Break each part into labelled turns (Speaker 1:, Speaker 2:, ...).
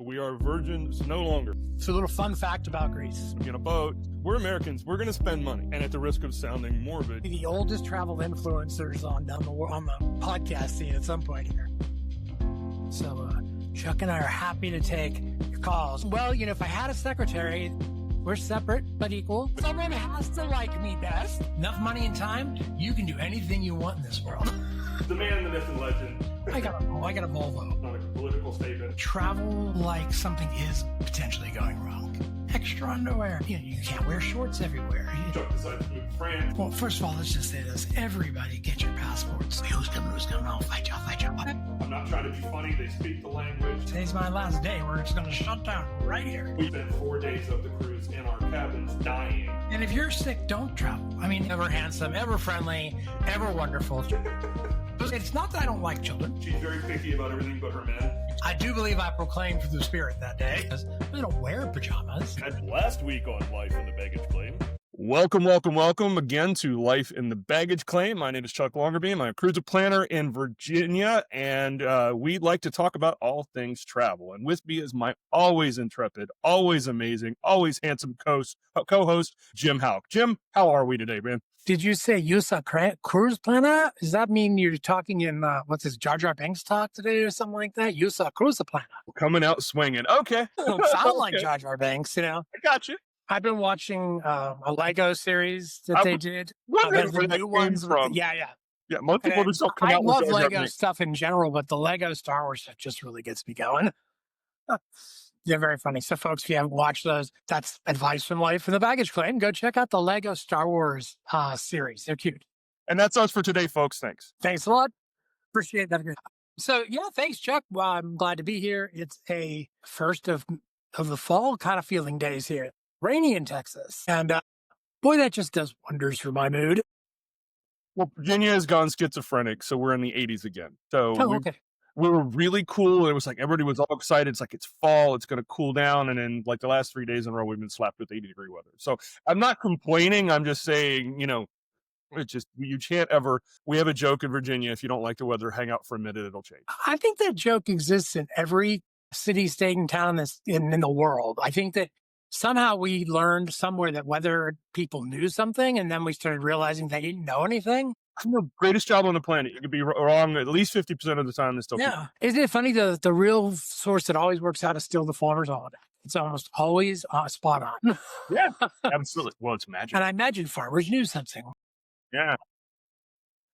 Speaker 1: We are virgins no longer.
Speaker 2: So a little fun fact about Greece.
Speaker 1: In a boat, we're Americans. We're going to spend money. And at the risk of sounding morbid,
Speaker 2: The oldest travel influencers on the podcast scene at some point here. So Chuck and I are happy to take your calls. Well, you know, if I had a secretary, we're separate but equal. Someone has to like me best. Enough money and time, you can do anything you want in this world.
Speaker 1: the man, the myth, and legend.
Speaker 2: I got a Volvo.
Speaker 1: Not a political statement.
Speaker 2: Travel like something is potentially going wrong. Extra underwear. You know, you can't wear shorts everywhere.
Speaker 1: Chuck decides to move to France.
Speaker 2: Well, first of all, let's just say this. Everybody get your passports. Who's coming? Oh, fight you.
Speaker 1: I'm not trying to be funny. They speak the language.
Speaker 2: Today's my last day. We're just going to shut down right here.
Speaker 1: We spent 4 days of the cruise in our cabins dying.
Speaker 2: And if you're sick, don't travel. I mean, ever handsome, ever friendly, ever wonderful. It's not that I don't like children.
Speaker 1: She's very picky about everything but her men.
Speaker 2: I do believe I proclaimed for the spirit that day. Because we don't wear pajamas.
Speaker 1: And last week on Life in the Baggage Claim. Welcome again to Life in the Baggage Claim. My name is Chuck Longerbeam. I'm a cruiser planner in Virginia, and we'd like to talk about all things travel. And with me is my always intrepid, always amazing, always handsome co-host, Jim Hauck. Jim, how are we today, man?
Speaker 2: Did you say USA cruise planner? Does that mean you're talking in, what's this, Jar Jar Binks talk today or something like that? USA cruise planner.
Speaker 1: Coming out swinging. Okay.
Speaker 2: Don't sound like Jar Jar Binks, you know.
Speaker 1: I got you.
Speaker 2: I've been watching a Lego series that they did.
Speaker 1: Wondering where
Speaker 2: the
Speaker 1: that
Speaker 2: new
Speaker 1: came
Speaker 2: ones.
Speaker 1: from.
Speaker 2: Yeah.
Speaker 1: Yeah, most people just don't come
Speaker 2: I
Speaker 1: out with
Speaker 2: love
Speaker 1: Jar Jar
Speaker 2: Lego
Speaker 1: Binks.
Speaker 2: stuff in general, but the Lego Star Wars stuff just really gets me going. They're very funny. So, folks, if you haven't watched those, that's advice from Life in the Baggage Claim. Go check out the Lego Star Wars series. They're cute.
Speaker 1: And that's us for today, folks. Thanks.
Speaker 2: Thanks a lot. Appreciate that. So, yeah, thanks, Chuck. Well, I'm glad to be here. It's a first of the fall kind of feeling days here. Rainy in Texas. And boy, that just does wonders for my mood.
Speaker 1: Well, Virginia has gone schizophrenic, so we're in the 80s again. So
Speaker 2: Okay.
Speaker 1: we were really cool. It was like everybody was all excited. It's like it's fall. It's going to cool down. And then like the last 3 days in a row, we've been slapped with 80-degree weather. So I'm not complaining. I'm just saying, you know, it's just you can't ever. We have a joke in Virginia. If you don't like the weather, hang out for a minute. It'll change.
Speaker 2: I think that joke exists in every city, state, and town in the world. I think that somehow we learned somewhere that weather people knew something, and then we started realizing they didn't know anything.
Speaker 1: I'm the greatest job on the planet. You could be wrong at least 50% of the time and still.
Speaker 2: Yeah. Isn't it funny? The real source that always works out is still the farmer's almanac. It's almost always spot on.
Speaker 1: Yeah, absolutely. Well, it's magic.
Speaker 2: And I imagine farmers knew something.
Speaker 1: Yeah.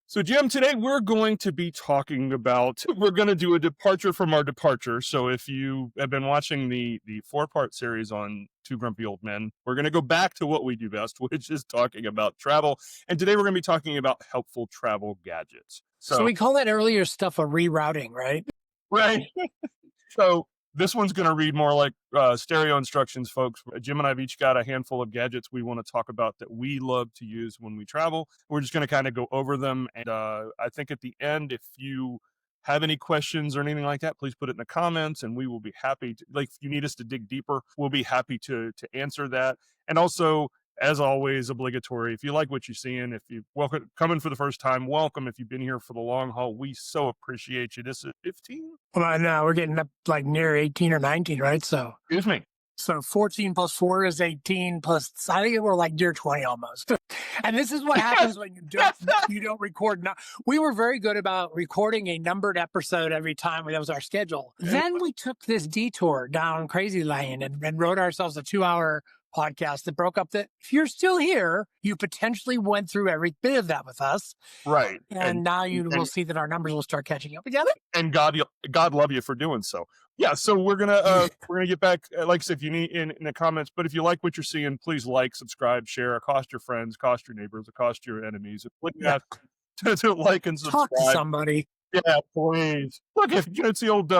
Speaker 1: So, Jim, today we're going to be talking about, we're going to do a departure from our departure. So if you have been watching the 4-part series on Two Grumpy Old Men, we're going to go back to what we do best, which is talking about travel. And today we're going to be talking about helpful travel gadgets.
Speaker 2: So we call that earlier stuff a rerouting, right?
Speaker 1: Right. So this one's going to read more like stereo instructions, folks. Jim and I have each got a handful of gadgets we want to talk about that we love to use when we travel. We're just going to kind of go over them. And I think at the end, if you have any questions or anything like that, please put it in the comments and we will be happy to, like, if you need us to dig deeper, we'll be happy to answer that. And also, as always, obligatory, if you like what you're seeing, if you coming for the first time, welcome. If you've been here for the long haul, we so appreciate you. This is 15?
Speaker 2: Well, no, we're getting up like near 18 or 19, right? So
Speaker 1: Excuse me.
Speaker 2: So 14 plus 4 is 18 plus, I think we're like near 20 almost. And this is what happens when you don't record. Now, we were very good about recording a numbered episode every time. That was our schedule. Then we took this detour down Crazy Lane and wrote ourselves a 2-hour podcast that broke up that if you're still here, you potentially went through every bit of that with us.
Speaker 1: Right.
Speaker 2: And now you will see that our numbers will start catching up together.
Speaker 1: And God love you for doing so. Yeah, so we're gonna get back. Like I said, if you need in the comments, but if you like what you're seeing, please like, subscribe, share, accost your friends, accost your neighbors, accost your enemies. To like and subscribe.
Speaker 2: Talk to somebody.
Speaker 1: Yeah, please. Look, if you know, it's the old,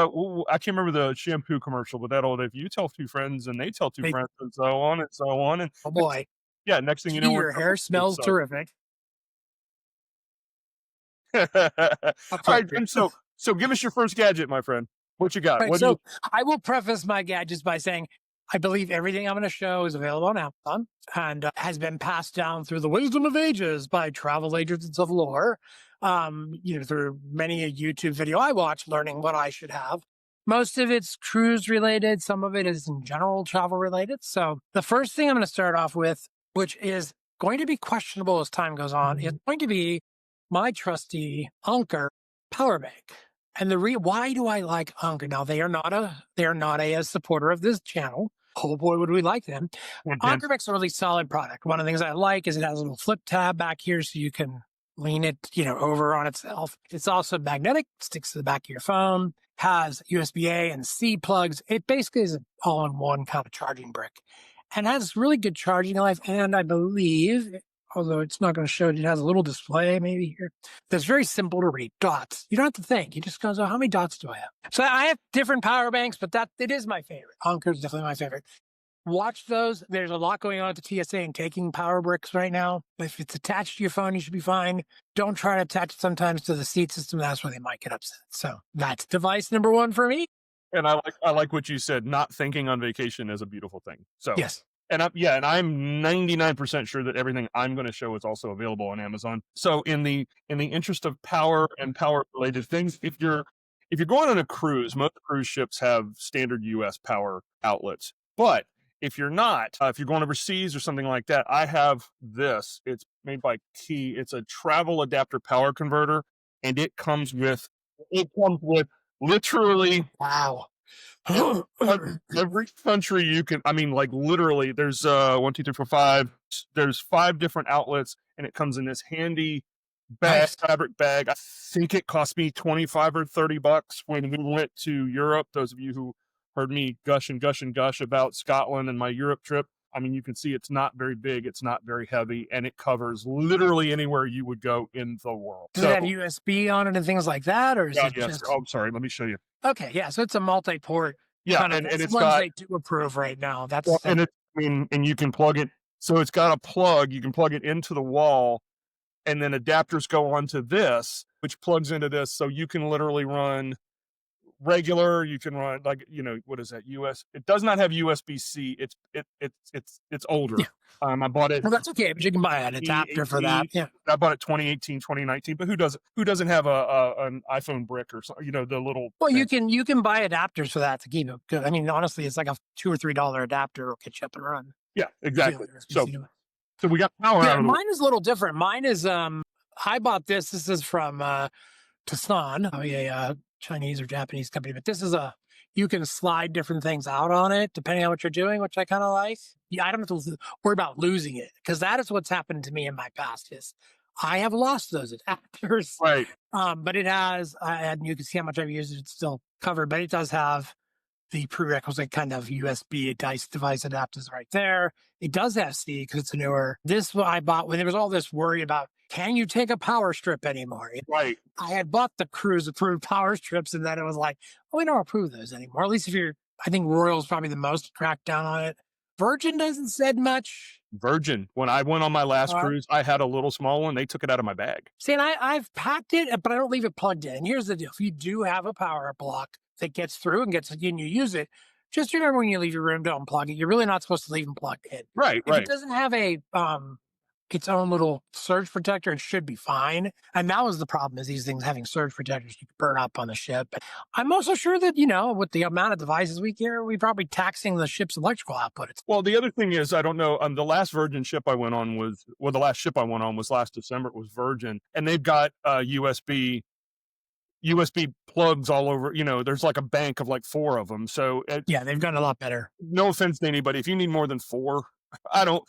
Speaker 1: I can't remember the shampoo commercial, but that old, if you tell 2 friends and they tell 2 friends and so on and so on. And
Speaker 2: oh boy.
Speaker 1: Yeah, next thing you know,
Speaker 2: your hair smells terrific.
Speaker 1: All right, Jim, so give us your first gadget, my friend. What you got?
Speaker 2: Right, I will preface my gadgets by saying I believe everything I'm going to show is available on Amazon and has been passed down through the wisdom of ages by travel agents of lore. Through many a YouTube video I watch learning what I should have. Most of it's cruise related. Some of it is in general travel related. So the first thing I'm going to start off with, which is going to be questionable as time goes on, is going to be my trusty Anker power bank. And why do I like Anker? Now they are not a supporter of this channel. Oh boy, would we like them. Anker makes a really solid product. One of the things I like is it has a little flip tab back here so you can lean it, over on itself. It's also magnetic, sticks to the back of your phone, has USB-A and C plugs. It basically is an all-in-one kind of charging brick and has really good charging life. And I believe, although it's not going to show it, it has a little display maybe here that's very simple to read. Dots. You don't have to think. You just go, oh, how many dots do I have? So I have different power banks, but it is my favorite. Anker is definitely my favorite. Watch those. There's a lot going on at the TSA and taking power bricks right now. If it's attached to your phone, you should be fine. Don't try to attach it sometimes to the seat system. That's where they might get upset. So that's device number one for me.
Speaker 1: And I like what you said. Not thinking on vacation is a beautiful thing. So
Speaker 2: yes.
Speaker 1: And I'm 99% sure that everything I'm going to show is also available on Amazon. So in the interest of power and power related things, if you're going on a cruise, most cruise ships have standard US power outlets. But if you're not, if you're going overseas or something like that, I have this. It's made by Key. It's a travel adapter power converter, and it comes with literally
Speaker 2: wow.
Speaker 1: every country you can. I mean, like literally, there's 1, 2, 3, 4, 5. There's 5 different outlets, and it comes in this handy bag,
Speaker 2: nice.
Speaker 1: fabric bag. I think it cost me $25 or $30 when we went to Europe. Those of you who heard me gush about Scotland and my Europe trip. I mean, you can see it's not very big, it's not very heavy, and it covers literally anywhere you would go in the world.
Speaker 2: Does it have USB on it and things like that, or is it
Speaker 1: yes.
Speaker 2: just?
Speaker 1: Oh, sorry. Let me show you.
Speaker 2: Okay, yeah. So it's a multi-port.
Speaker 1: Yeah,
Speaker 2: kind of,
Speaker 1: and it's
Speaker 2: ones
Speaker 1: got.
Speaker 2: They do approve right now. That's
Speaker 1: and you can plug it. So it's got a plug. You can plug it into the wall, and then adapters go onto this, which plugs into this, so you can literally run regular. You can run what is that? It does not have USB-C. It's older.
Speaker 2: Yeah.
Speaker 1: I bought it.
Speaker 2: Well, that's okay, but you can buy an adapter for that. Yeah,
Speaker 1: I bought it 2018, 2019. But who doesn't have an iPhone brick or something? The little.
Speaker 2: Well, you can buy adapters for that to keep it good. I mean, honestly, it's like a $2 or $3 adapter will get you up and run.
Speaker 1: Yeah, exactly. So we got power.
Speaker 2: Yeah, mine is a little different. Mine is I bought this. This is from Tucson, a Chinese or Japanese company, but this is you can slide different things out on it depending on what you're doing, which I kind of like. Yeah, I don't have to worry about losing it because that is what's happened to me in my past. Is I have lost those adapters,
Speaker 1: right?
Speaker 2: But it has, and you can see how much I've used it. It's still covered, but it does have the prerequisite kind of USB device adapters right there. It does have C because it's a newer. This one I bought when there was all this worry about, can you take a power strip anymore?
Speaker 1: Right.
Speaker 2: I had bought the cruise approved power strips, and then it was like, oh, we don't approve those anymore. At least I think Royal's probably the most cracked down on it. Virgin doesn't said much.
Speaker 1: Virgin. When I went on my last cruise, I had a little small one. They took it out of my bag.
Speaker 2: See, and I've packed it, but I don't leave it plugged in. And here's the deal. If you do have a power block that gets through and you use it, just remember when you leave your room to unplug it. You're really not supposed to leave them plugged in.
Speaker 1: Right,
Speaker 2: if it doesn't have a its own little surge protector, it should be fine. And that was the problem, is these things having surge protectors you could burn up on the ship. But I'm also sure that, with the amount of devices we carry, we're probably taxing the ship's electrical output.
Speaker 1: Well, the other thing is, I don't know, the last Virgin ship I went on was last December. It was Virgin, and they've got USB plugs all over. There's like a bank of like 4 of them. So
Speaker 2: yeah, they've gotten a lot better.
Speaker 1: No offense to anybody, if you need more than 4, I don't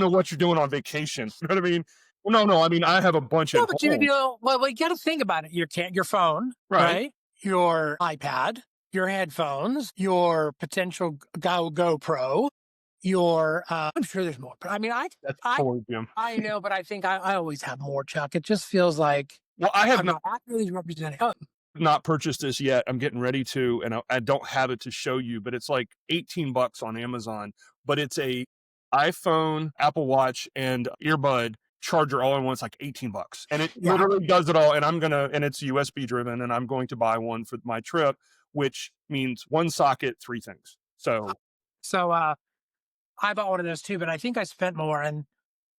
Speaker 1: know what you're doing on vacation. You know what I mean? Well, no. I mean, I have a bunch of.
Speaker 2: But you got to think about it. Your phone, right? Your iPad, your headphones, your potential GoPro, your. I'm sure there's more, but I mean,
Speaker 1: that's 4, Jim.
Speaker 2: I know, but I think I always have more, Chuck. It just feels like.
Speaker 1: Well, I have not
Speaker 2: really representing.
Speaker 1: Not purchased this yet. I'm getting ready to, and I don't have it to show you, but it's like $18 on Amazon. But it's a iPhone, Apple Watch, and earbud charger all in one. It's like $18, and it literally does it all. And and it's USB driven, and I'm going to buy one for my trip, which means 1 socket, 3 things. So I bought one of those too, but I think I spent more, and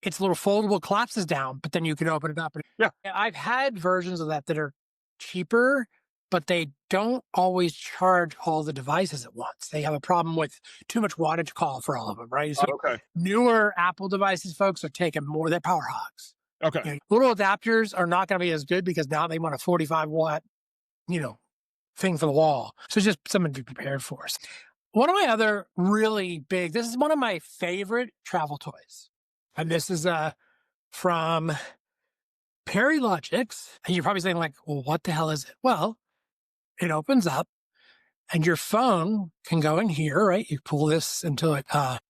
Speaker 1: it's a little foldable, collapses down, but then you can open it up. Yeah,
Speaker 2: I've had versions of that are cheaper, but they don't always charge all the devices at once. They have a problem with too much wattage call for all of them, right? So
Speaker 1: Okay.
Speaker 2: newer Apple devices, folks, are taking more. They're power hogs.
Speaker 1: Okay.
Speaker 2: You know, little adapters are not going to be as good because now they want a 45 watt, thing for the wall. So just something to be prepared for. One of my other really big, this is one of my favorite travel toys. And this is from Luggage. And you're probably saying like, well, what the hell is it? Well, it opens up and your phone can go in here, right? You pull this until it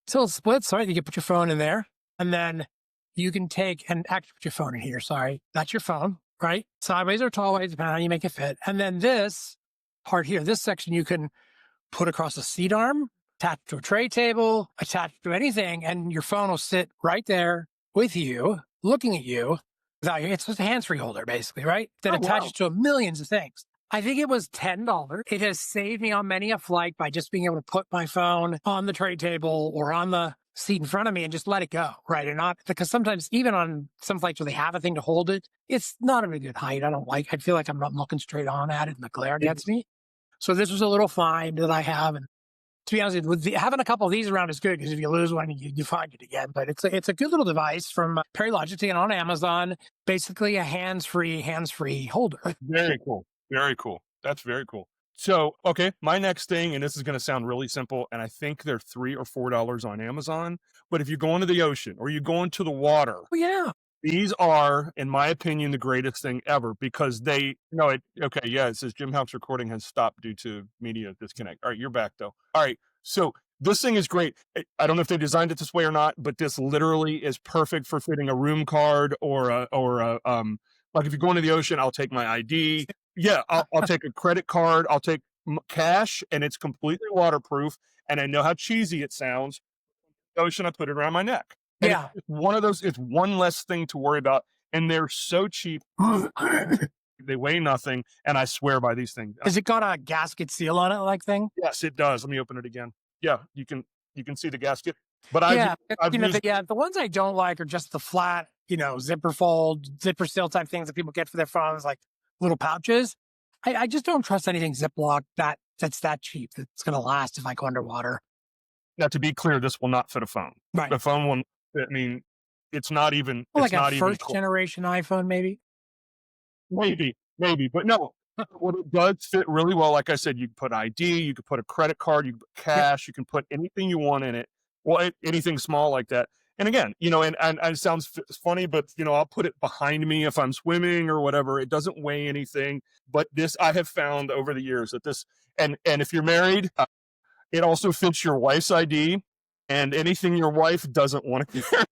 Speaker 2: splits, right? You can put your phone in there and then you can take and actually put your phone in here. Sorry. That's your phone, right? Sideways or tall ways, depending on how you make it fit. And then this part here, this section you can put across a seat arm, attach to a tray table, attach to anything, and your phone will sit right there with you, looking at you. It's just a hands-free holder, basically, right? That attaches to millions of things. I think it was $10. It has saved me on many a flight by just being able to put my phone on the tray table or on the seat in front of me and just let it go, right? And not because sometimes even on some flights where they have a thing to hold it, it's not a good height. I feel like I'm not looking straight on at it and the glare gets me. So this was a little find that I have. And to be honest with you, having a couple of these around is good because if you lose one, you find it again. But it's a good little device from Luggage and on Amazon, basically a hands-free holder.
Speaker 1: Very cool. Very cool. That's very cool. So, okay, my next thing, and this is going to sound really simple, and I think they're $3 or $4 on Amazon. But if you go into the ocean or you go into the water,
Speaker 2: Oh, yeah.
Speaker 1: these are, in my opinion, the greatest thing ever because it says Jim Hauck's recording has stopped due to media disconnect. All right, you're back though. All right, so this thing is great. I don't know if they designed it this way or not, but this literally is perfect for fitting a room card or like if you go into the ocean, I'll take my ID. Yeah, I'll take a credit card. I'll take cash, and it's completely waterproof. And I know how cheesy it sounds. Ocean, I put it around my neck. And
Speaker 2: Yeah.
Speaker 1: it's one of those, it's one less thing to worry about. And they're so cheap. They weigh nothing. And I swear by these things.
Speaker 2: Has it got a gasket seal on it like thing?
Speaker 1: Yes, it does. Let me open it again. Yeah, you can see the gasket. But
Speaker 2: the ones I don't like are just the flat, zipper fold, zipper seal type things that people get for their phones, like little pouches. I just don't trust anything Ziploc that's that cheap. That's going to last if I go underwater.
Speaker 1: Now, to be clear, this will not fit a phone.
Speaker 2: Right.
Speaker 1: The phone won't. I mean, it's not even.
Speaker 2: Well,
Speaker 1: it's
Speaker 2: like
Speaker 1: not
Speaker 2: a
Speaker 1: even
Speaker 2: first generation iPhone, maybe.
Speaker 1: Maybe, but no. What it does fit really well. Like I said, you can put ID, you can put a credit card, you can put cash, you can put anything you want in it. Well, anything small like that. And again, and it sounds funny, but I'll put it behind me if I'm swimming or whatever. It doesn't weigh anything. But this, I have found over the years that this, and if you're married, it also fits your wife's ID and anything your wife doesn't want to carry.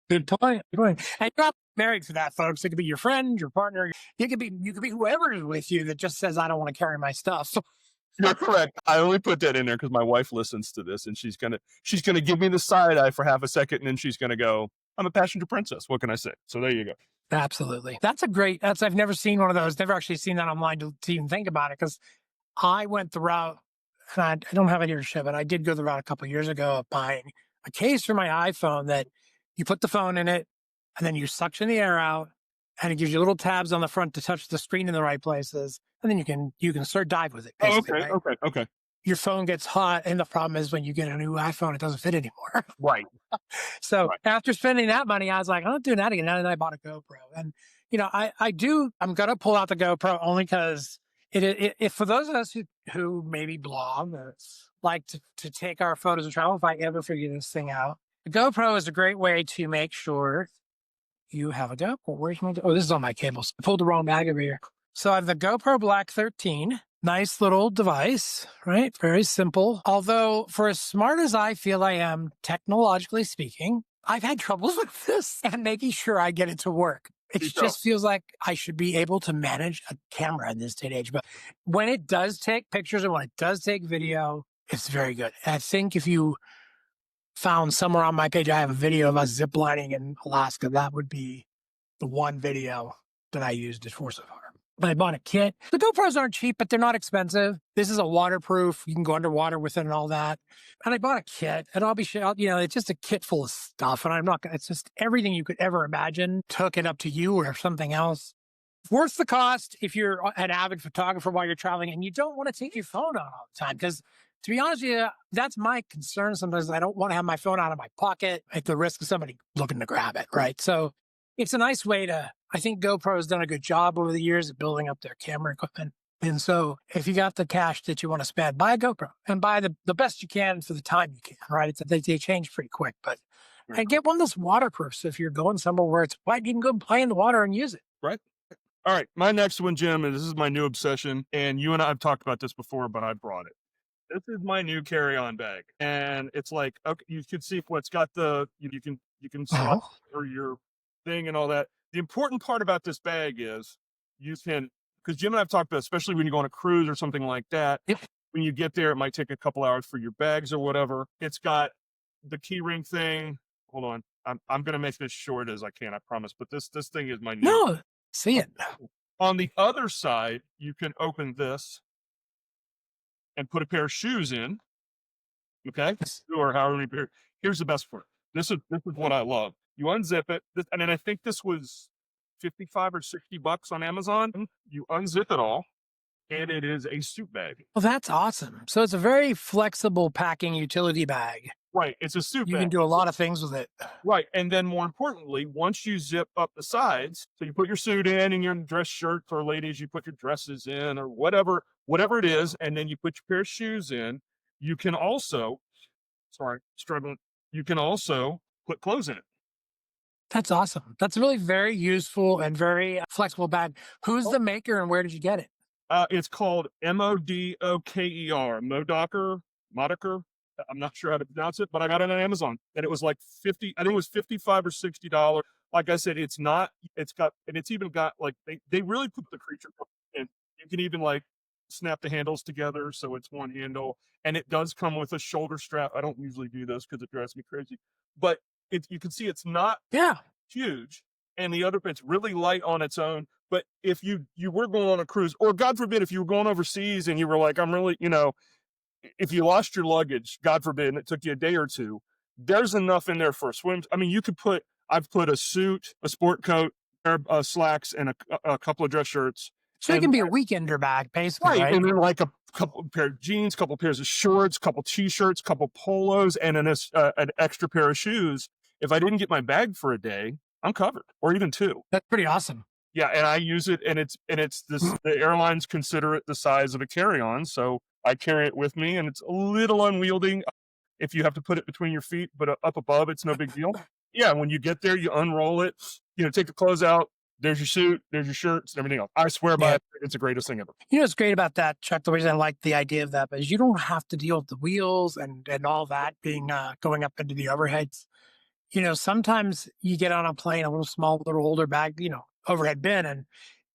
Speaker 2: Good point. And you're not married to that, folks. It could be your friend, your partner. You could be whoever is with you that just says, I don't want to carry my stuff. So
Speaker 1: you're correct. I only put that in there because my wife listens to this and she's gonna give me the side eye for half a second and then she's gonna go, I'm a passenger princess. What can I say? So there you go.
Speaker 2: Absolutely. I've never seen one of those. Never actually seen that online to even think about it because I went the route, and I don't have it here to show, but I did go the route a couple of years ago of buying a case for my iPhone that you put the phone in it and then you suction the air out and it gives you little tabs on the front to touch the screen in the right places. And then you can start dive with it.
Speaker 1: Oh, okay,
Speaker 2: right?
Speaker 1: okay.
Speaker 2: Your phone gets hot, and the problem is when you get a new iPhone, it doesn't fit anymore.
Speaker 1: Right.
Speaker 2: So after spending that money, I was like, I'm not doing that again. And then I bought a GoPro. And, I'm going to pull out the GoPro only because if for those of us who maybe blog or like to take our photos of travel, if I ever figure this thing out, the GoPro is a great way to make sure you have a GoPro. Where's my, this is on my cables. I pulled the wrong bag over here. So I have the GoPro Black 13. Nice little device, right? Very simple. Although for as smart as I feel I am, technologically speaking, I've had troubles with this and making sure I get it to work. It just feels like I should be able to manage a camera in this day and age. But when it does take pictures and when it does take video, it's very good. And I think if you found somewhere on my page, I have a video of us ziplining in Alaska. That would be the one video that I used it for so far. But I bought a kit. The GoPros aren't cheap, but they're not expensive. This is a waterproof. You can go underwater with it and all that. And I bought a kit, and it's just a kit full of stuff. And it's just everything you could ever imagine. Took it up to you or something else. Worth the cost if you're an avid photographer while you're traveling and you don't want to take your phone out all the time. Because to be honest with you, that's my concern. Sometimes I don't want to have my phone out of my pocket at the risk of somebody looking to grab it. Right. So it's a nice way to, I think GoPro has done a good job over the years of building up their camera equipment. And so if you got the cash that you want to spend, buy a GoPro and buy the best you can for the time you can. Right. They change pretty quick, but and get one that's waterproof. So if you're going somewhere where it's wet, you can go play in the water and use it.
Speaker 1: Right. All right. My next one, Jim, and this is my new obsession. And you and I have talked about this before, but I brought it. This is my new carry-on bag. And it's like, okay, you can see what's got you can slot or your thing and all that. The important part about this bag is you can, because Jim and I have talked about, especially when you go on a cruise or something like that,
Speaker 2: Yep.
Speaker 1: when you get there, it might take a couple hours for your bags or whatever. It's got the key ring thing. Hold on. I'm gonna make this short as I can, I promise. But this thing is my new.
Speaker 2: No, see it.
Speaker 1: On the other side, you can open this and put a pair of shoes in. Okay, or however many pair. Here's the best part. This is what I love. You unzip it, and then I think this was $55 or $60 on Amazon. You unzip it all, and it is a suit bag.
Speaker 2: Well, that's awesome. So it's a very flexible packing utility bag.
Speaker 1: Right, it's a suit
Speaker 2: You
Speaker 1: bag.
Speaker 2: can do a lot of things with it.
Speaker 1: Right, and then more importantly, once you zip up the sides, so you put your suit in and your dress shirts, or ladies, you put your dresses in, or whatever it is, and then you put your pair of shoes in. You can also, struggling. You can also put clothes in it.
Speaker 2: That's awesome. That's really very useful and very flexible bag. Who's the maker and where did you get it?
Speaker 1: It's called Modoker, Modoker. I'm not sure how to pronounce it, but I got it on Amazon, and it was like 50. I think it was $55 or $60. Like I said, it's even got like they really put the creature in. You can even like snap the handles together so it's one handle, and it does come with a shoulder strap. I don't usually do this because it drives me crazy, but you can see it's not huge, and the other it's really light on its own. But if you were going on a cruise, or God forbid, if you were going overseas and you were like, I'm really, if you lost your luggage, God forbid, and it took you a day or two, there's enough in there for a swim. I mean, I've put a suit, a sport coat, pair of slacks, and a couple of dress shirts.
Speaker 2: So it can be a weekender bag, basically, right?
Speaker 1: And then like a couple pair of jeans, couple pairs of shorts, couple t-shirts, couple polos, and an extra pair of shoes. If I didn't get my bag for a day, I'm covered, or even two.
Speaker 2: That's pretty awesome.
Speaker 1: Yeah, and I use it, and it's this. The airlines consider it the size of a carry-on, so I carry it with me, and it's a little unwieldy if you have to put it between your feet, but up above, it's no big deal. Yeah, when you get there, you unroll it, take the clothes out. There's your suit, there's your shirts, and everything else. I swear by it, it's the greatest thing ever.
Speaker 2: What's great about that, Chuck, the reason I like the idea of that is you don't have to deal with the wheels and all that being going up into the overheads. Sometimes you get on a plane, a little older bag, overhead bin, and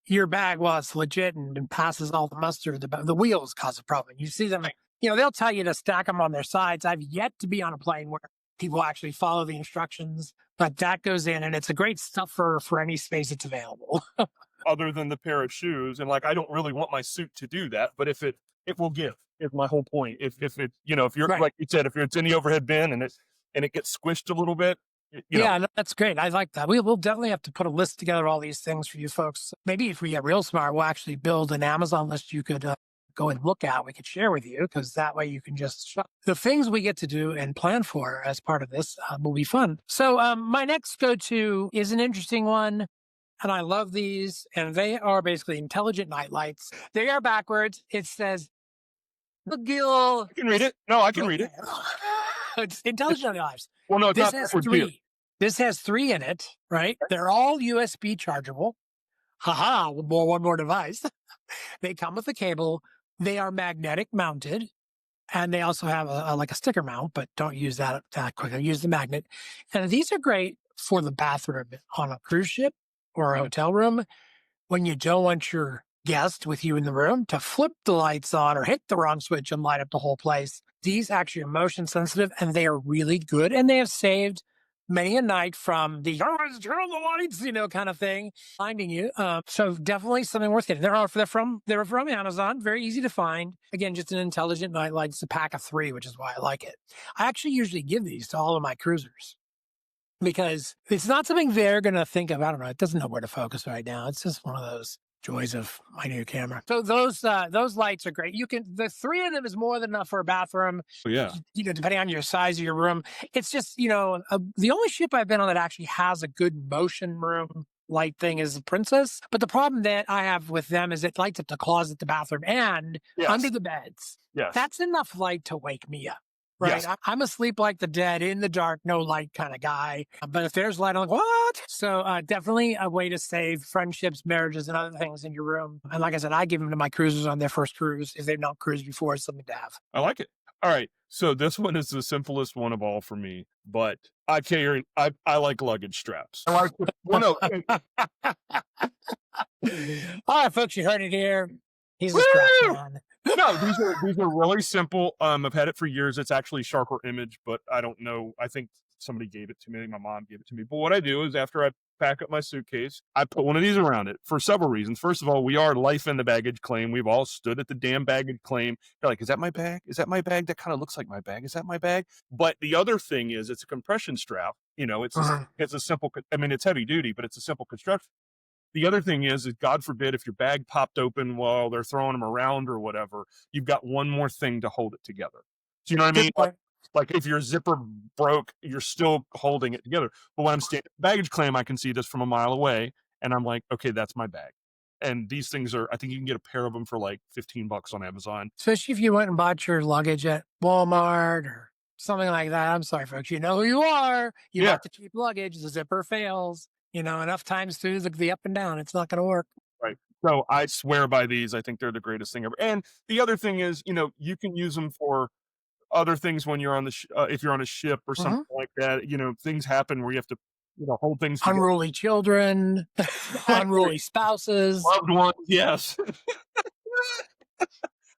Speaker 2: your bag, while it's legit and passes all the muster, the wheels cause a problem. You see them, they'll tell you to stack them on their sides. I've yet to be on a plane where people actually follow the instructions, but that goes in, and it's a great stuff for any space it's available.
Speaker 1: Other than the pair of shoes, and like I don't really want my suit to do that, but if it will give, is my whole point. If it, if you're like you said, if it's in the overhead bin and it gets squished a little bit.
Speaker 2: No, that's great. I like that. We'll definitely have to put a list together of all these things for you folks. Maybe if we get real smart, we'll actually build an Amazon list you could go and look at. We could share with you, because that way you can just shop. The things we get to do and plan for as part of this will be fun. So my next go-to is an interesting one, and I love these, and they are basically intelligent night lights. They are backwards. It says,
Speaker 1: I can read it. No, I can read it.
Speaker 2: It's intelligent night lights.
Speaker 1: Well, no,
Speaker 2: this has three. This has three in it, right? They're all USB chargeable. One more device. They come with a cable. They are magnetic mounted, and they also have a sticker mount, but don't use that quickly. Use the magnet. And these are great for the bathroom on a cruise ship or a hotel room when you don't want your guest with you in the room to flip the lights on or hit the wrong switch and light up the whole place. These actually are motion sensitive, and they are really good, and they have saved many a night from the turn on the lights, kind of thing, finding you. So definitely something worth getting. They're from Amazon, very easy to find. Again, just an intelligent night light. It's a pack of 3, which is why I like it. I actually usually give these to all of my cruisers. because it's not something they're going to think of. I don't know. It doesn't know where to focus right now. It's just one of those joys of my new camera. So those lights are great. The 3 of them is more than enough for a bathroom.
Speaker 1: Yeah.
Speaker 2: Depending on your size of your room. It's just, the only ship I've been on that actually has a good motion room light thing is the Princess. But the problem that I have with them is it lights up the closet, the bathroom, and under the beds.
Speaker 1: Yes.
Speaker 2: That's enough light to wake me up. Right.
Speaker 1: Yes.
Speaker 2: I'm asleep like the dead, in the dark, no light kind of guy. But if there's light, I'm like, what? So definitely a way to save friendships, marriages, and other things in your room. And like I said, I give them to my cruisers on their first cruise. If they've not cruised before, it's something to have.
Speaker 1: I like it. All right. So this one is the simplest one of all for me, but I like luggage straps. I like
Speaker 2: All right, folks, you heard it here. He's a strap man.
Speaker 1: No, these are really simple. I've had it for years. It's actually sharper image, but I don't know. I think somebody gave it to me. My mom gave it to me. But what I do is after I pack up my suitcase, I put one of these around it for several reasons. First of all, we are life in the baggage claim. We've all stood at the damn baggage claim. You're like, is that my bag? Is that my bag? That kind of looks like my bag. Is that my bag? But the other thing is it's a compression strap. It's a simple, it's heavy duty, but it's a simple construction. The other thing is God forbid, if your bag popped open while they're throwing them around or whatever, you've got one more thing to hold it together. Do you know what I mean? Like if your zipper broke, you're still holding it together. But when I'm standing at the baggage claim, I can see this from a mile away, and I'm like, okay, that's my bag. And these things I think you can get a pair of them for like $15 on Amazon.
Speaker 2: Especially if you went and bought your luggage at Walmart or something like that. I'm sorry, folks. You know who you are. You bought the cheap luggage. The zipper fails. Enough times through the up and down, it's not going to work.
Speaker 1: Right. So I swear by these. I think they're the greatest thing ever. And the other thing is, you can use them for other things when you're on the if you're on a ship or something like that. Things happen where you have to, hold things together.
Speaker 2: Unruly children, unruly spouses,
Speaker 1: loved ones. Yes.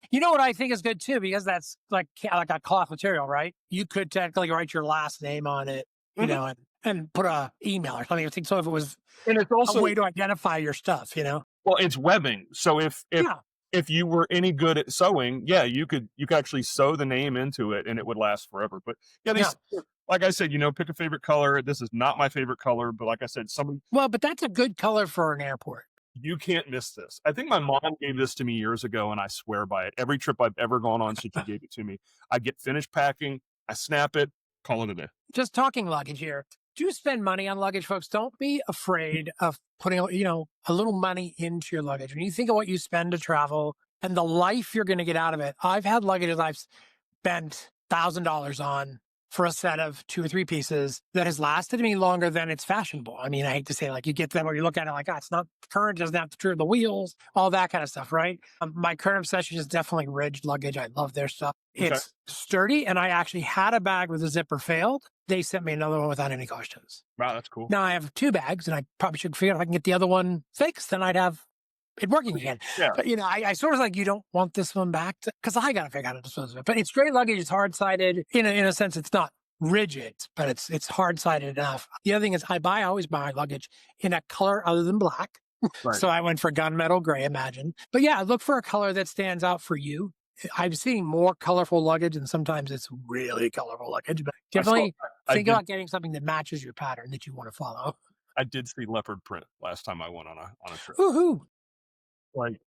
Speaker 2: You know what I think is good too, because that's like a cloth material, right? You could technically write your last name on it, and put a email or something. I think so. If it was,
Speaker 1: and it's also
Speaker 2: a way to identify your stuff,
Speaker 1: Well, it's webbing. So if you were any good at sewing, you could actually sew the name into it and it would last forever. But like I said, pick a favorite color. This is not my favorite color, but like I said,
Speaker 2: but that's a good color for an airport.
Speaker 1: You can't miss this. I think my mom gave this to me years ago, and I swear by it. Every trip I've ever gone on since she gave it to me, I get finished packing, I snap it, call it a day.
Speaker 2: Just talking luggage here. Do spend money on luggage, folks. Don't be afraid of putting, a little money into your luggage. When you think of what you spend to travel and the life you're going to get out of it, I've had luggage that I've spent $1,000 on for a set of 2 or 3 pieces that has lasted me longer than it's fashionable. I mean, I hate to say, like, you get them where you look at it like, it's not current, doesn't have to turn the wheels, all that kind of stuff, right? My current obsession is definitely Ridge luggage. I love their stuff.
Speaker 1: Okay.
Speaker 2: It's sturdy, and I actually had a bag where the zipper failed. They sent me another one without any questions.
Speaker 1: Wow, that's cool.
Speaker 2: Now I have 2 bags, and I probably should figure out if I can get the other one fixed, then I'd have it working again.
Speaker 1: Yeah.
Speaker 2: But, I sort of like, you don't want this one back because I got to figure out how to dispose of it. But it's straight luggage. It's hard-sided. In a sense, it's not rigid, but it's hard-sided enough. The other thing is I always buy luggage in a color other than black. Right. So I went for gunmetal gray, imagine. But look for a color that stands out for you. I'm seeing more colorful luggage, and sometimes it's really colorful luggage, but definitely think about getting something that matches your pattern that you want to follow.
Speaker 1: I did see leopard print last time I went on a trip.
Speaker 2: Woohoo!
Speaker 1: Like,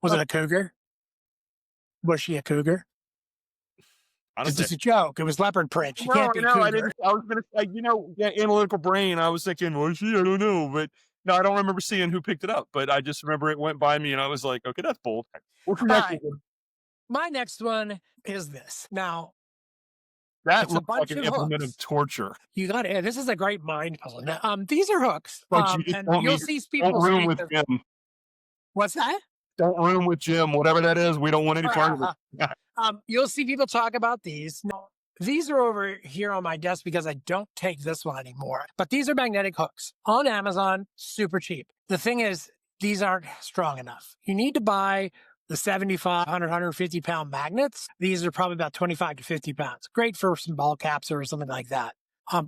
Speaker 2: was it a cougar? Was she a cougar? It's just a joke. It was leopard print. She can't be a cougar.
Speaker 1: I was going to say, analytical brain. I was thinking, was she? I don't know. But no, I don't remember seeing who picked it up. But I just remember it went by me and I was like, okay, that's bold. What's your next one?
Speaker 2: My next one is this. Now,
Speaker 1: that looks like an implement of torture.
Speaker 2: You got it. This is a great mind puzzle. Now, these are hooks.
Speaker 1: And
Speaker 2: you'll see people.
Speaker 1: Don't room with Jim.
Speaker 2: What's that?
Speaker 1: Don't room with Jim. Whatever that is, we don't want any part of it.
Speaker 2: You'll see people talk about these. Now, these are over here on my desk because I don't take this one anymore. But these are magnetic hooks on Amazon, super cheap. The thing is, these aren't strong enough. You need to buy the 75, 100, 150 pound magnets. These are probably about 25 to 50 pounds. Great for some ball caps or something like that.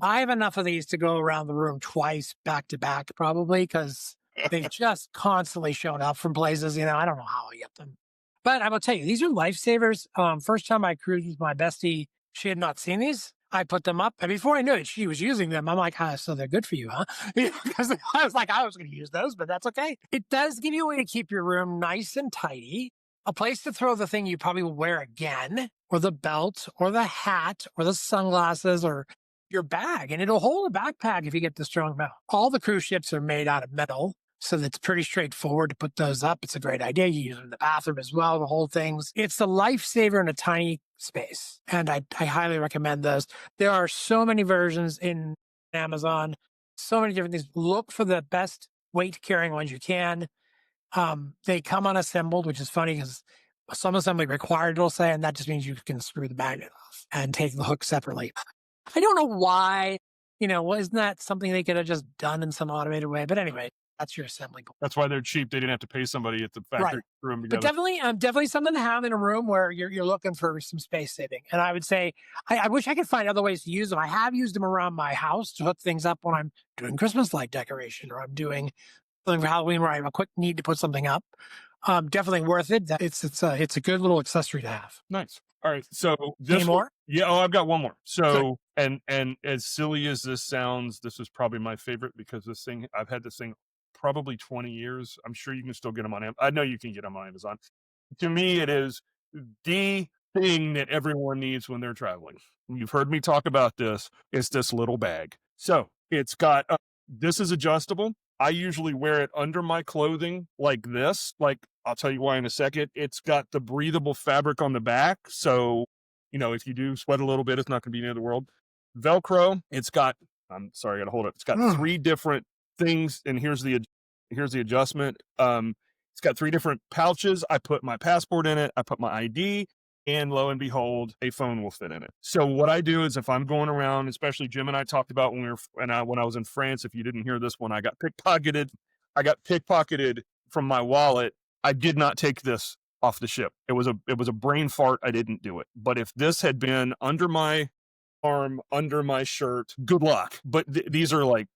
Speaker 2: I have enough of these to go around the room twice back to back, probably, because they've just constantly shown up from places. I don't know how I get them. But I will tell you, these are lifesavers. First time I cruised with my bestie, she had not seen these. I put them up, and before I knew it, she was using them. I'm like, so they're good for you, huh? Because I was like, I was going to use those, but that's okay. It does give you a way to keep your room nice and tidy, a place to throw the thing you probably will wear again, or the belt, or the hat, or the sunglasses, or your bag, and it'll hold a backpack if you get the strong metal. All the cruise ships are made out of metal, so that's pretty straightforward to put those up. It's a great idea. You use them in the bathroom as well, the whole things. It's a lifesaver in a tiny space, and I highly recommend those. There are so many versions in Amazon, so many different things. Look for the best weight carrying ones you can. They come unassembled, which is funny because some assembly required, it'll say, and that just means you can screw the magnet off and take the hook separately. I don't know why, isn't that something they could have just done in some automated way? But anyway, that's your assembly.
Speaker 1: That's why they're cheap. They didn't have to pay somebody at the factory to screw them
Speaker 2: But
Speaker 1: together.
Speaker 2: definitely something to have in a room where you're looking for some space saving. And I would say, I wish I could find other ways to use them. I have used them around my house to hook things up when I'm doing Christmas light decoration, or I'm doing something for Halloween where I have a quick need to put something up. Definitely worth it. It's a good little accessory to have.
Speaker 1: Nice. All right. So
Speaker 2: Any more?
Speaker 1: Yeah. Oh, I've got one more. So, and as silly as this sounds, this is probably my favorite because I've had this thing probably 20 years. I'm sure you can still get them on Amazon. I know you can get them on Amazon. To me, it is the thing that everyone needs when they're traveling. You've heard me talk about this. It's this little bag. So it's got, this is adjustable. I usually wear it under my clothing like this. Like, I'll tell you why in a second. It's got the breathable fabric on the back. So, if you do sweat a little bit, it's not going to be the end of the world. Velcro. I'm sorry, I got to hold it. It's got 3 different things. And here's the adjustment. It's got 3 different pouches. I put my passport in it. I put my ID. And lo and behold, a phone will fit in it. So what I do is if I'm going around, especially Jim and I talked about when I was in France, if you didn't hear this one, I got pickpocketed. From my wallet. I did not take this off the ship. It was a brain fart. I didn't do it. But if this had been under my arm, under my shirt, good luck. But these are like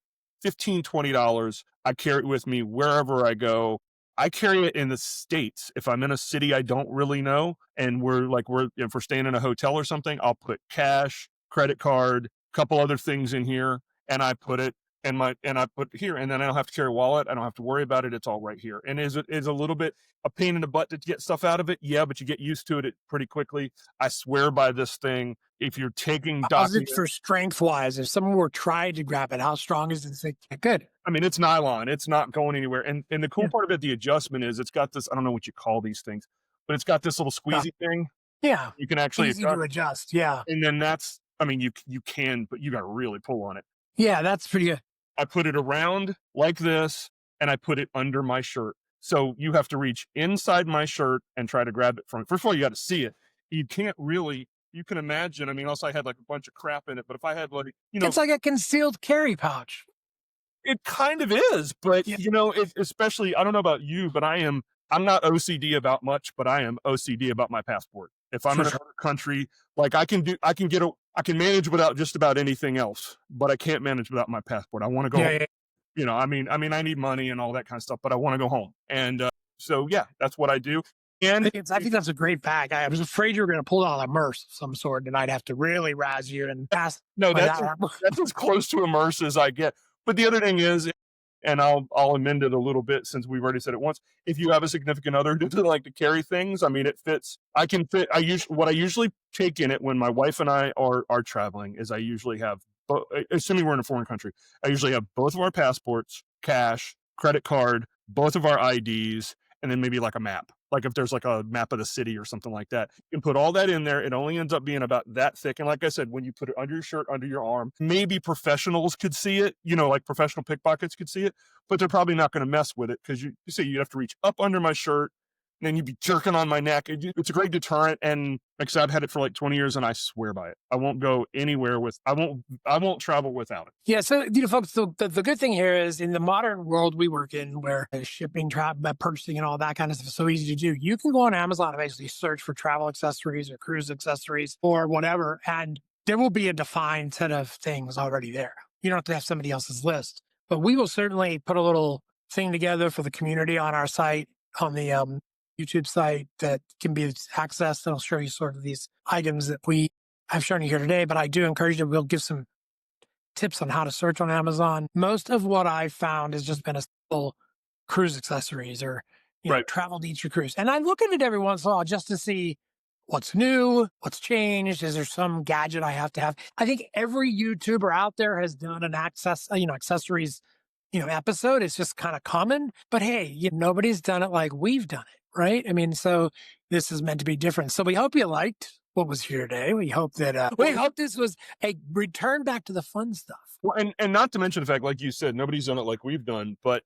Speaker 1: $15, $20. I carry it with me wherever I go. I carry it in the States. If I'm in a city I don't really know, and if we're staying in a hotel or something, I'll put cash, credit card, a couple other things in here, and I put it and I put here, and then I don't have to carry a wallet. I don't have to worry about it. It's all right here. And is a little bit a pain in the butt to get stuff out of it? Yeah, but you get used to it pretty quickly. I swear by this thing. If you're taking
Speaker 2: how's it for strength wise? If someone were trying to grab it, how strong is it? Good.
Speaker 1: I mean, it's nylon. It's not going anywhere. And the cool part about the adjustment is it's got this, I don't know what you call these things, but it's got this little squeezy thing.
Speaker 2: Yeah.
Speaker 1: You can actually
Speaker 2: easy to adjust. Yeah.
Speaker 1: And then you can, but you got to really pull on it.
Speaker 2: Yeah, that's pretty good.
Speaker 1: I put it around like this, and I put it under my shirt. So you have to reach inside my shirt and try to grab it from it. First of all, you got to see it. You can't really, you can imagine. I mean, also I had like a bunch of crap in it, but if I had
Speaker 2: it's like a concealed carry pouch.
Speaker 1: It kind of is, but especially, I don't know about you, but I'm not OCD about much, but I am OCD about my passport. If I'm in another country, like I can manage without just about anything else, but I can't manage without my passport. I want to go home. Yeah. I need money and all that kind of stuff, but I want to go home. And so, yeah, that's what I do. And
Speaker 2: I think that's a great bag. I was afraid you were going to pull out a MERS of some sort, and I'd have to really razz you and pass.
Speaker 1: No, that's as close to a MERS as I get. But the other thing is, and I'll amend it a little bit since we've already said it once. If you have a significant other who doesn't like to carry things, I mean, it fits. I can fit. What I usually take in it when my wife and I are traveling is I usually have, assuming we're in a foreign country, I usually have both of our passports, cash, credit card, both of our IDs, and then maybe like a map. Like if there's like a map of the city or something like that, you can put all that in there. It only ends up being about that thick. And like I said, when you put it under your shirt, under your arm, maybe professionals could see it, like professional pickpockets could see it, but they're probably not going to mess with it because you you'd have to reach up under my shirt and then you'd be jerking on my neck. It's a great deterrent. And like I said, I've had it for like 20 years and I swear by it. I won't go anywhere I won't travel without it.
Speaker 2: Yeah. So, folks, the good thing here is in the modern world we work in where shipping, purchasing and all that kind of stuff is so easy to do. You can go on Amazon and basically search for travel accessories or cruise accessories or whatever. And there will be a defined set of things already there. You don't have to have somebody else's list, but we will certainly put a little thing together for the community on our site, on the YouTube site that can be accessed. And I'll show you sort of these items that we I've shown you here today, but I do encourage you. We'll give some tips on how to search on Amazon. Most of what I've found has just been a simple cruise accessories or,
Speaker 1: Right.
Speaker 2: travel to each your cruise. And I look at it every once in a while just to see what's new, what's changed. Is there some gadget I have to have? I think every YouTuber out there has done an accessories, episode. It's just kind of common, but hey, nobody's done it like we've done it. Right. I mean, so this is meant to be different. So we hope you liked what was here today. We hope that, we hope this was a return back to the fun stuff.
Speaker 1: Well, and not to mention the fact, like you said, nobody's done it like we've done, but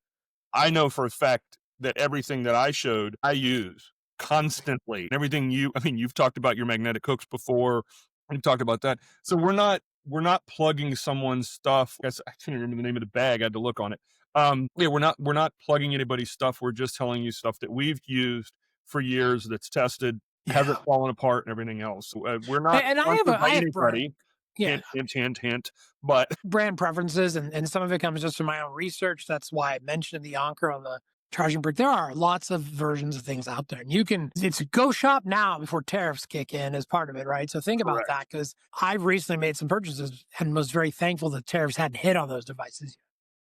Speaker 1: I know for a fact that everything that I showed, I use constantly. Everything you've talked about your magnetic hooks before. We've talked about that. So we're not plugging someone's stuff. I can't remember the name of the bag. I had to look on it. Yeah, we're not plugging anybody's stuff. We're just telling you stuff that we've used for years, that's tested, hasn't fallen apart, and everything else. We're not
Speaker 2: And
Speaker 1: sponsored by
Speaker 2: I have
Speaker 1: anybody.
Speaker 2: yeah,
Speaker 1: Hint. But
Speaker 2: brand preferences, and some of it comes just from my own research. That's why I mentioned the Anchor on the charging brick. There are lots of versions of things out there, and it's go shop now before tariffs kick in as part of it, right? So think about
Speaker 1: correct.
Speaker 2: that, because I've recently made some purchases and was very thankful that tariffs hadn't hit on those devices.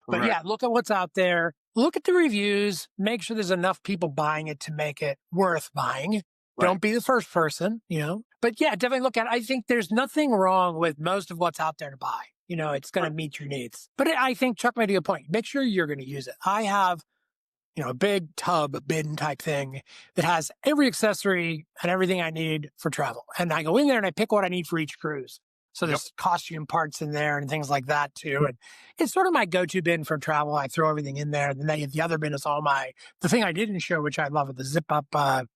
Speaker 2: But
Speaker 1: Correct.
Speaker 2: yeah, look at what's out there. Look at the reviews. Make sure there's enough people buying it to make it worth buying.
Speaker 1: Right.
Speaker 2: Don't be the first person, But yeah, definitely look at it. I think there's nothing wrong with most of what's out there to buy. It's going to meet your needs. But I think Chuck made a good point. Make sure you're going to use it. I have, a big tub, a bin type thing that has every accessory and everything I need for travel. And I go in there and I pick what I need for each cruise. So there's costume parts in there and things like that too. And it's sort of my go-to bin for travel. I throw everything in there. And then the other bin is the thing I didn't show, which I love, are the zip up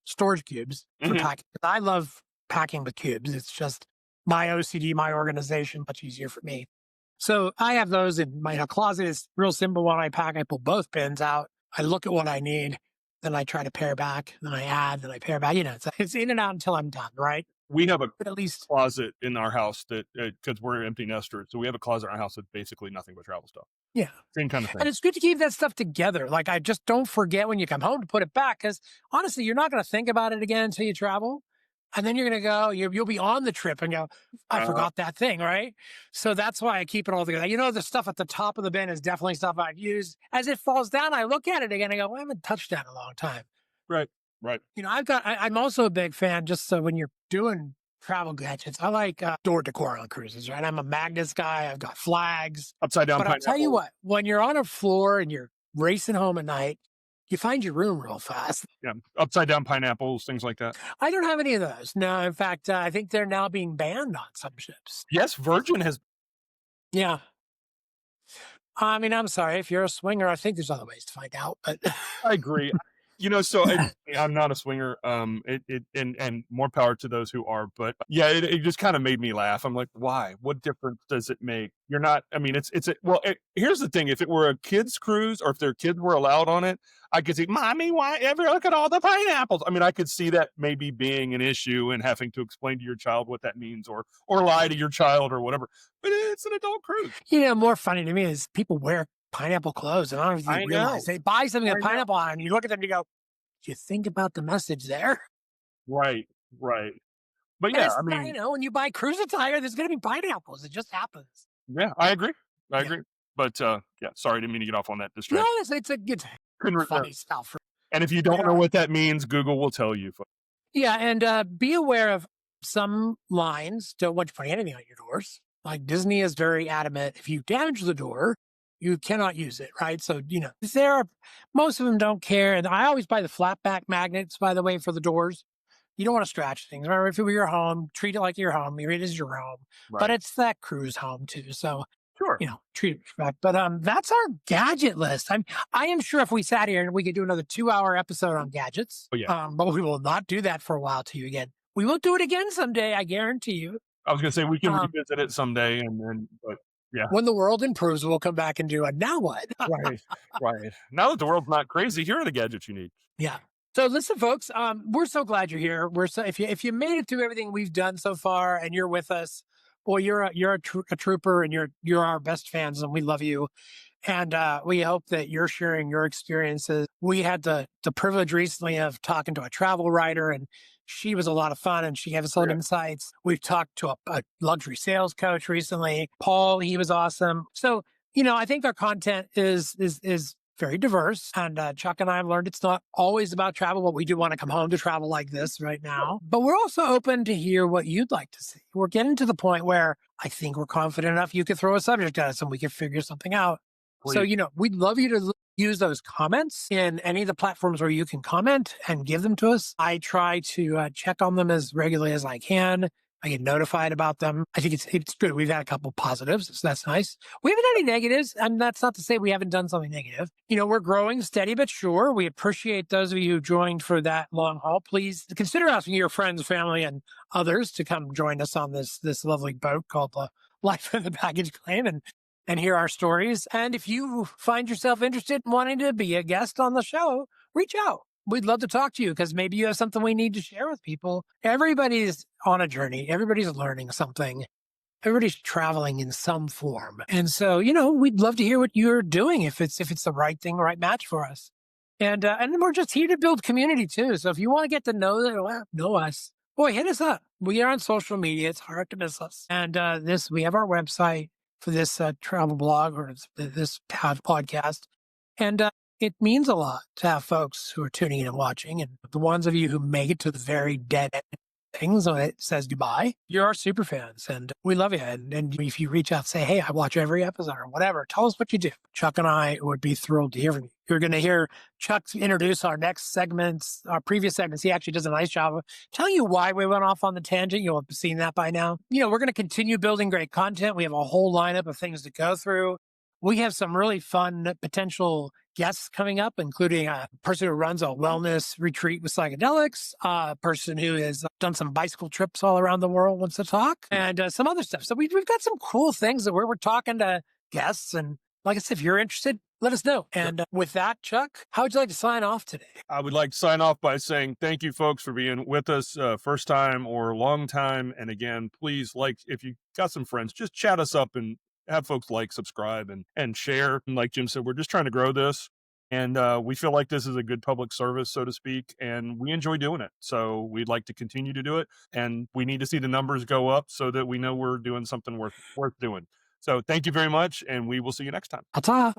Speaker 2: storage cubes for packing. I love packing with cubes. It's just my OCD, my organization, much easier for me. So I have those in my closet. It's real simple. When I pack, I pull both bins out. I look at what I need. Then I try to pare back. Then I add. Then I pare back. It's in and out until I'm done, right?
Speaker 1: We have a
Speaker 2: But at least
Speaker 1: closet in our house that, because we're empty nesters, so we have a closet in our house with basically nothing but travel stuff.
Speaker 2: yeah.
Speaker 1: Same kind of thing.
Speaker 2: And it's good to keep that stuff together. Like, I just don't forget when you come home to put it back, because honestly, you're not going to think about it again until you travel. And then you're going to go, you'll be on the trip and go, I forgot that thing, right? So that's why I keep it all together. The stuff at the top of the bin is definitely stuff I've used. As it falls down, I look at it again and go, I haven't touched that in a long time.
Speaker 1: Right.
Speaker 2: I'm also a big fan, just so when you're doing travel gadgets, I like door decor on cruises, right? I'm a magnets guy. I've got flags.
Speaker 1: Upside down
Speaker 2: But I'll
Speaker 1: pineapple.
Speaker 2: tell you what, when you're on a floor and you're racing home at night, you find your room real fast.
Speaker 1: Yeah. Upside down pineapples, things like that.
Speaker 2: I don't have any of those. No, in fact, I think they're now being banned on some ships.
Speaker 1: Yes, Virgin has.
Speaker 2: Yeah. I mean, I'm sorry. If you're a swinger, I think there's other ways to find out. But
Speaker 1: I agree. So I'm not a swinger. And more power to those who are. But yeah, it just kind of made me laugh. I'm like, why? What difference does it make? You're not. I mean, here's the thing. If it were a kids cruise, or if their kids were allowed on it, I could say, "Mommy, why ever look at all the pineapples?" I mean, I could see that maybe being an issue and having to explain to your child what that means, or lie to your child or whatever. But it's an adult cruise.
Speaker 2: More funny to me is people wear pineapple clothes, and I don't know if you realize they buy something with pineapple on, and you look at them and you go, "Do you think about the message there?"
Speaker 1: Right. But yeah, I mean,
Speaker 2: when you buy cruise attire, there's going to be pineapples. It just happens.
Speaker 1: yeah, I agree. But yeah, sorry, didn't mean to get off on that
Speaker 2: No,
Speaker 1: distraction.
Speaker 2: it's
Speaker 1: Couldn't
Speaker 2: funny stuff.
Speaker 1: And if you don't know what that means, Google will tell you.
Speaker 2: Yeah, and be aware of some lines. Don't want you putting anything on your doors. Like Disney is very adamant. If you damage the door, you cannot use it, right? So, most of them don't care. And I always buy the flat back magnets, by the way, for the doors. You don't want to scratch things. Remember, if it were your home, treat it like your home. It is your home.
Speaker 1: Right.
Speaker 2: But it's that cruise home too. So,
Speaker 1: sure,
Speaker 2: treat it with respect. But that's our gadget list. I am sure if we sat here and we could do another 2-hour episode on gadgets,
Speaker 1: Oh, yeah.
Speaker 2: But we will not do that for a while to you again. We will do it again someday, I guarantee you.
Speaker 1: I was going to say we can revisit it someday, but yeah.
Speaker 2: When the world improves, we'll come back and do it. Now what?
Speaker 1: Right. Now that the world's not crazy, here are the gadgets you need.
Speaker 2: Yeah. So listen, folks, we're so glad you're here. If you made it through everything we've done so far and you're with us, boy, you're a trooper, and you're our best fans, and we love you. And we hope that you're sharing your experiences. We had the privilege recently of talking to a travel writer, and She was a lot of fun and she gave us a lot of insights. We've talked to a luxury sales coach recently. Paul, he was awesome. So, I think our content is very diverse. And Chuck and I have learned it's not always about travel, but we do want to come home to travel like this right now. But we're also open to hear what you'd like to see. We're getting to the point where I think we're confident enough you could throw a subject at us and we could figure something out.
Speaker 1: Please.
Speaker 2: So, we'd love you to use those comments in any of the platforms where you can comment and give them to us. I try to check on them as regularly as I can. I get notified about them. I think it's good. We've had a couple positives, so that's nice. We haven't had any negatives, and that's not to say we haven't done something negative. We're growing steady but sure. We appreciate those of you who joined for that long haul. Please consider asking your friends, family, and others to come join us on this lovely boat called the Life of the Baggage Claim and hear our stories. And if you find yourself interested in wanting to be a guest on the show, reach out. We'd love to talk to you because maybe you have something we need to share with people. Everybody's on a journey. Everybody's learning something. Everybody's traveling in some form. And so, we'd love to hear what you're doing if it's the right thing, the right match for us. And we're just here to build community too. So if you want to get to know us, boy, hit us up. We are on social media. It's hard to miss us. And we have our website for this travel blog or this podcast. And it means a lot to have folks who are tuning in and watching. And the ones of you who make it to the very dead end things when it says goodbye, you're our super fans and we love you. And if you reach out, say, hey, I watch every episode or whatever, tell us what you do. Chuck and I would be thrilled to hear from you. You're going to hear Chuck introduce our next segments, our previous segments. He actually does a nice job of telling you why we went off on the tangent. You'll have seen that by now. We're going to continue building great content. We have a whole lineup of things to go through. We have some really fun potential guests coming up, including a person who runs a wellness retreat with psychedelics, a person who has done some bicycle trips all around the world wants to talk, and some other stuff. So we've got some cool things that we're talking to guests. And like I said, if you're interested, let us know. And with that, Chuck, how would you like to sign off today?
Speaker 1: I would like to sign off by saying thank you, folks, for being with us first time or long time. And again, please, if you got some friends, just chat us up and have folks subscribe and share. And like Jim said, we're just trying to grow this. And we feel like this is a good public service, so to speak, and we enjoy doing it. So we'd like to continue to do it. And we need to see the numbers go up so that we know we're doing something worth doing. So thank you very much, and we will see you next time.
Speaker 2: Ta-ta.